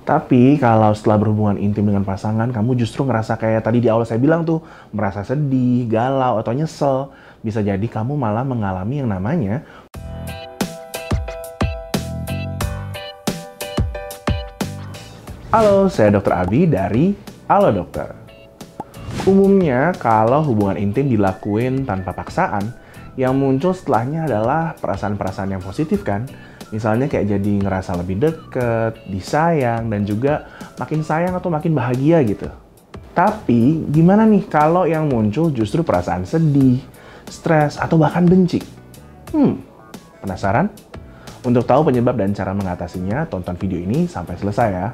Tapi kalau setelah berhubungan intim dengan pasangan, kamu justru ngerasa kayak tadi di awal saya bilang tuh, merasa sedih, galau, atau nyesel. Bisa jadi kamu malah mengalami yang namanya. Halo, saya Dr. Abi dari Halo Dokter. Umumnya, kalau hubungan intim dilakuin tanpa paksaan, yang muncul setelahnya adalah perasaan-perasaan yang positif kan? Misalnya kayak jadi ngerasa lebih deket, disayang, dan juga makin sayang atau makin bahagia gitu. Tapi, gimana nih kalau yang muncul justru perasaan sedih, stres, atau bahkan benci? Penasaran? Untuk tahu penyebab dan cara mengatasinya, tonton video ini sampai selesai ya.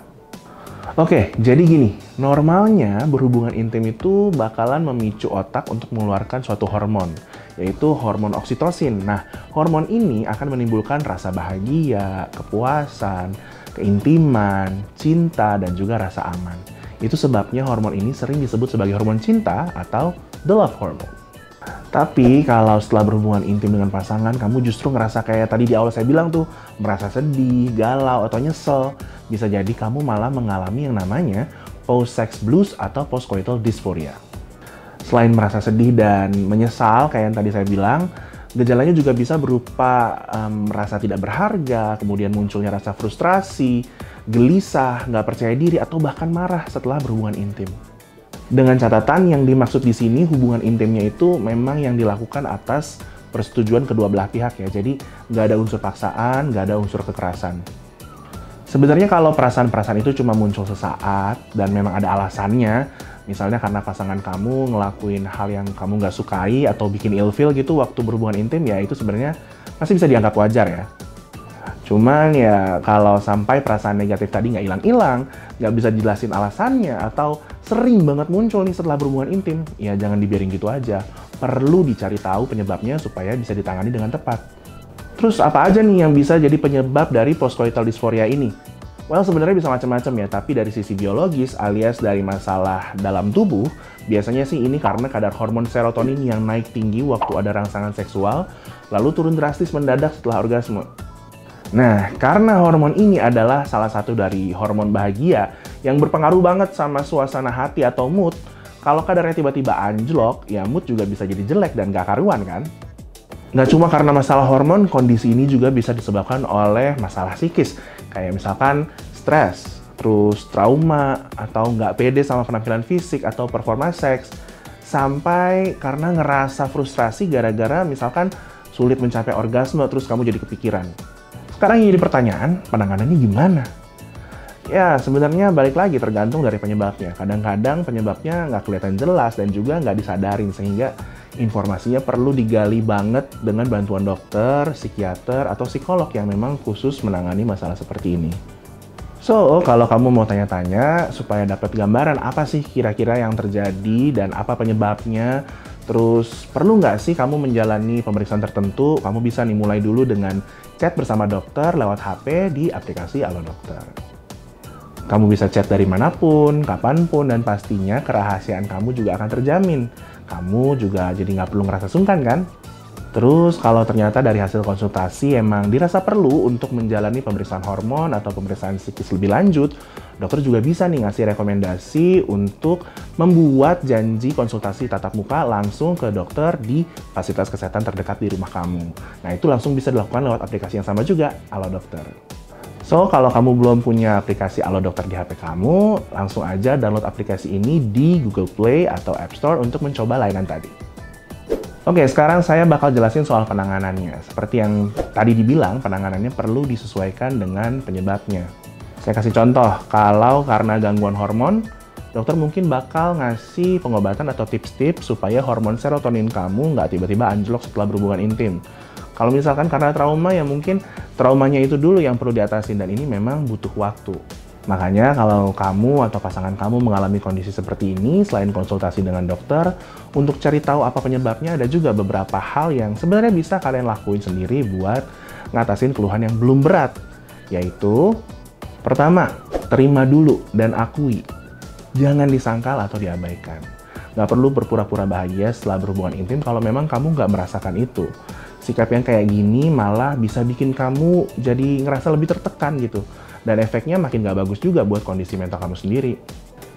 Oke, jadi gini, normalnya berhubungan intim itu bakalan memicu otak untuk mengeluarkan suatu hormon, yaitu hormon oksitosin. Nah, hormon ini akan menimbulkan rasa bahagia, kepuasan, keintiman, cinta, dan juga rasa aman. Itu sebabnya hormon ini sering disebut sebagai hormon cinta atau the love hormone. Tapi kalau setelah berhubungan intim dengan pasangan, kamu justru ngerasa kayak tadi di awal saya bilang tuh, merasa sedih, galau, atau nyesel. Bisa jadi kamu malah mengalami yang namanya post-sex blues atau post-coital dysphoria. Selain merasa sedih dan menyesal kayak yang tadi saya bilang, gejalanya juga bisa berupa merasa tidak berharga, kemudian munculnya rasa frustrasi, gelisah, nggak percaya diri, atau bahkan marah setelah berhubungan intim. Dengan catatan yang dimaksud di sini hubungan intimnya itu memang yang dilakukan atas persetujuan kedua belah pihak ya. Jadi nggak ada unsur paksaan, nggak ada unsur kekerasan. Sebenarnya kalau perasaan-perasaan itu cuma muncul sesaat dan memang ada alasannya, misalnya karena pasangan kamu ngelakuin hal yang kamu nggak sukai atau bikin ilfeel gitu waktu berhubungan intim, ya itu sebenarnya masih bisa dianggap wajar ya. Cuman ya kalau sampai perasaan negatif tadi nggak hilang-hilang, nggak bisa dijelasin alasannya, atau sering banget muncul nih setelah berhubungan intim, ya jangan dibiarin gitu aja. Perlu dicari tahu penyebabnya supaya bisa ditangani dengan tepat. Terus apa aja nih yang bisa jadi penyebab dari postcoital dysphoria ini? Well, sebenarnya bisa macam-macam ya, tapi dari sisi biologis alias dari masalah dalam tubuh, biasanya sih ini karena kadar hormon serotonin yang naik tinggi waktu ada rangsangan seksual, lalu turun drastis mendadak setelah orgasme. Nah, karena hormon ini adalah salah satu dari hormon bahagia yang berpengaruh banget sama suasana hati atau mood, kalau kadarnya tiba-tiba anjlok, ya mood juga bisa jadi jelek dan gak karuan kan? Nggak cuma karena masalah hormon, kondisi ini juga bisa disebabkan oleh masalah psikis, kayak misalkan stres, terus trauma, atau nggak pede sama penampilan fisik atau performa seks, sampai karena ngerasa frustrasi gara-gara misalkan sulit mencapai orgasme, terus kamu jadi kepikiran. Sekarang yang jadi pertanyaan, penanganannya gimana? Ya, sebenarnya balik lagi tergantung dari penyebabnya. Kadang-kadang penyebabnya nggak kelihatan jelas dan juga nggak disadarin, sehingga informasinya perlu digali banget dengan bantuan dokter, psikiater, atau psikolog yang memang khusus menangani masalah seperti ini. So, kalau kamu mau tanya-tanya supaya dapat gambaran apa sih kira-kira yang terjadi dan apa penyebabnya, terus perlu nggak sih kamu menjalani pemeriksaan tertentu, kamu bisa nih mulai dulu dengan chat bersama dokter lewat HP di aplikasi Halo Dokter. Kamu bisa chat dari manapun, kapanpun, dan pastinya kerahasiaan kamu juga akan terjamin. Kamu juga jadi nggak perlu ngerasa sungkan kan? Terus kalau ternyata dari hasil konsultasi emang dirasa perlu untuk menjalani pemeriksaan hormon atau pemeriksaan psikis lebih lanjut, dokter juga bisa nih ngasih rekomendasi untuk membuat janji konsultasi tatap muka langsung ke dokter di fasilitas kesehatan terdekat di rumah kamu. Nah, itu langsung bisa dilakukan lewat aplikasi yang sama juga, Halo Dokter. So, kalau kamu belum punya aplikasi Halo Dokter di HP kamu, langsung aja download aplikasi ini di Google Play atau App Store untuk mencoba layanan tadi. Oke, sekarang saya bakal jelasin soal penanganannya. Seperti yang tadi dibilang, penanganannya perlu disesuaikan dengan penyebabnya. Saya kasih contoh, kalau karena gangguan hormon, dokter mungkin bakal ngasih pengobatan atau tips-tips supaya hormon serotonin kamu nggak tiba-tiba anjlok setelah berhubungan intim. Kalau misalkan karena trauma, ya mungkin traumanya itu dulu yang perlu diatasin, dan ini memang butuh waktu. Makanya kalau kamu atau pasangan kamu mengalami kondisi seperti ini, selain konsultasi dengan dokter, untuk cari tahu apa penyebabnya, ada juga beberapa hal yang sebenarnya bisa kalian lakuin sendiri buat ngatasin keluhan yang belum berat. Yaitu, pertama, terima dulu dan akui. Jangan disangkal atau diabaikan. Nggak perlu berpura-pura bahagia setelah berhubungan intim kalau memang kamu nggak merasakan itu. Sikap yang kayak gini malah bisa bikin kamu jadi ngerasa lebih tertekan gitu. Dan efeknya makin gak bagus juga buat kondisi mental kamu sendiri.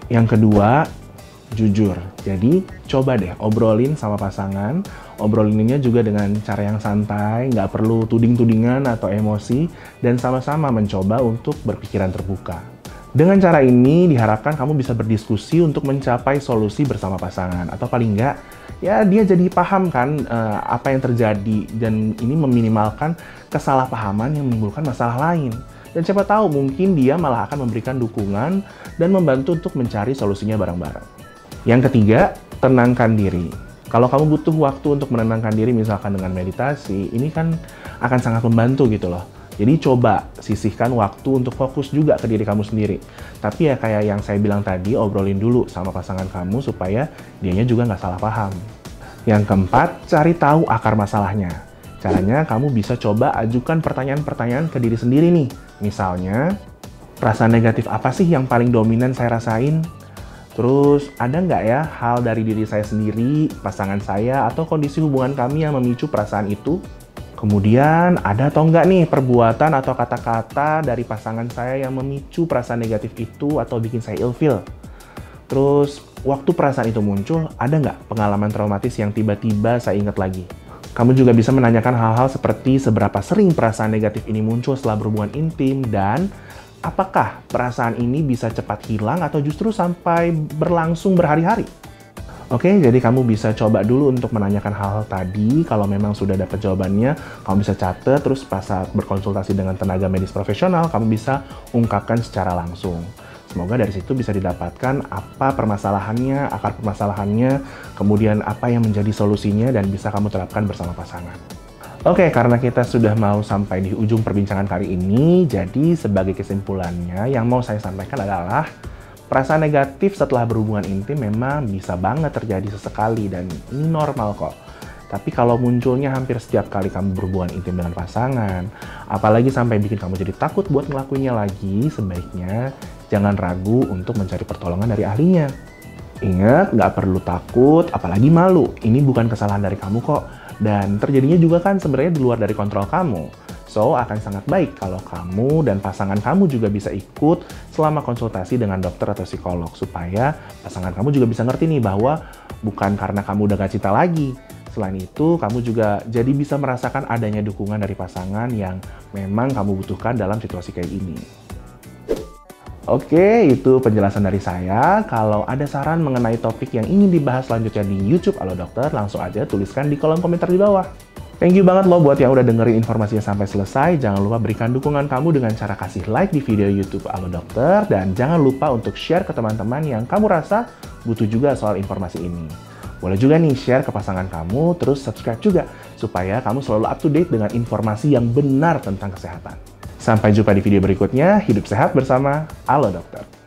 Yang kedua, jujur. Jadi, coba deh obrolin sama pasangan. Obrolinnya juga dengan cara yang santai, nggak perlu tuding-tudingan atau emosi, dan sama-sama mencoba untuk berpikiran terbuka. Dengan cara ini, diharapkan kamu bisa berdiskusi untuk mencapai solusi bersama pasangan. Atau paling nggak, ya dia jadi paham kan apa yang terjadi, dan ini meminimalkan kesalahpahaman yang menimbulkan masalah lain. Dan siapa tahu mungkin dia malah akan memberikan dukungan dan membantu untuk mencari solusinya bareng-bareng. Yang ketiga, tenangkan diri. Kalau kamu butuh waktu untuk menenangkan diri, misalkan dengan meditasi, ini kan akan sangat membantu gitu loh. Jadi coba sisihkan waktu untuk fokus juga ke diri kamu sendiri. Tapi ya kayak yang saya bilang tadi, obrolin dulu sama pasangan kamu supaya dianya juga nggak salah paham. Yang keempat, cari tahu akar masalahnya. Caranya kamu bisa coba ajukan pertanyaan-pertanyaan ke diri sendiri nih. Misalnya, perasaan negatif apa sih yang paling dominan saya rasain? Terus, ada nggak ya hal dari diri saya sendiri, pasangan saya, atau kondisi hubungan kami yang memicu perasaan itu? Kemudian, ada atau nggak nih perbuatan atau kata-kata dari pasangan saya yang memicu perasaan negatif itu atau bikin saya ilfeel? Terus, waktu perasaan itu muncul, ada nggak pengalaman traumatis yang tiba-tiba saya ingat lagi? Kamu juga bisa menanyakan hal-hal seperti seberapa sering perasaan negatif ini muncul setelah berhubungan intim, dan apakah perasaan ini bisa cepat hilang atau justru sampai berlangsung berhari-hari? Oke, jadi kamu bisa coba dulu untuk menanyakan hal-hal tadi. Kalau memang sudah dapat jawabannya, kamu bisa catat, terus pas saat berkonsultasi dengan tenaga medis profesional, kamu bisa ungkapkan secara langsung. Semoga dari situ bisa didapatkan apa permasalahannya, akar permasalahannya, kemudian apa yang menjadi solusinya, dan bisa kamu terapkan bersama pasangan. Oke, karena kita sudah mau sampai di ujung perbincangan kali ini, jadi sebagai kesimpulannya yang mau saya sampaikan adalah perasaan negatif setelah berhubungan intim memang bisa banget terjadi sesekali dan ini normal kok. Tapi kalau munculnya hampir setiap kali kamu berhubungan intim dengan pasangan, apalagi sampai bikin kamu jadi takut buat ngelakuinnya lagi, sebaiknya jangan ragu untuk mencari pertolongan dari ahlinya. Ingat, nggak perlu takut, apalagi malu. Ini bukan kesalahan dari kamu kok. Dan terjadinya juga kan sebenarnya di luar dari kontrol kamu. So, akan sangat baik kalau kamu dan pasangan kamu juga bisa ikut selama konsultasi dengan dokter atau psikolog. Supaya pasangan kamu juga bisa ngerti nih bahwa bukan karena kamu udah gak cinta lagi. Selain itu, kamu juga jadi bisa merasakan adanya dukungan dari pasangan yang memang kamu butuhkan dalam situasi kayak ini. Oke, itu penjelasan dari saya. Kalau ada saran mengenai topik yang ingin dibahas selanjutnya di YouTube Halo Dokter, langsung aja tuliskan di kolom komentar di bawah. Thank you banget loh buat yang udah dengerin informasinya sampai selesai. Jangan lupa berikan dukungan kamu dengan cara kasih like di video YouTube Halo Dokter. Dan jangan lupa untuk share ke teman-teman yang kamu rasa butuh juga soal informasi ini. Boleh juga nih share ke pasangan kamu, terus subscribe juga. Supaya kamu selalu up to date dengan informasi yang benar tentang kesehatan. Sampai jumpa di video berikutnya. Hidup sehat bersama Halo Dokter.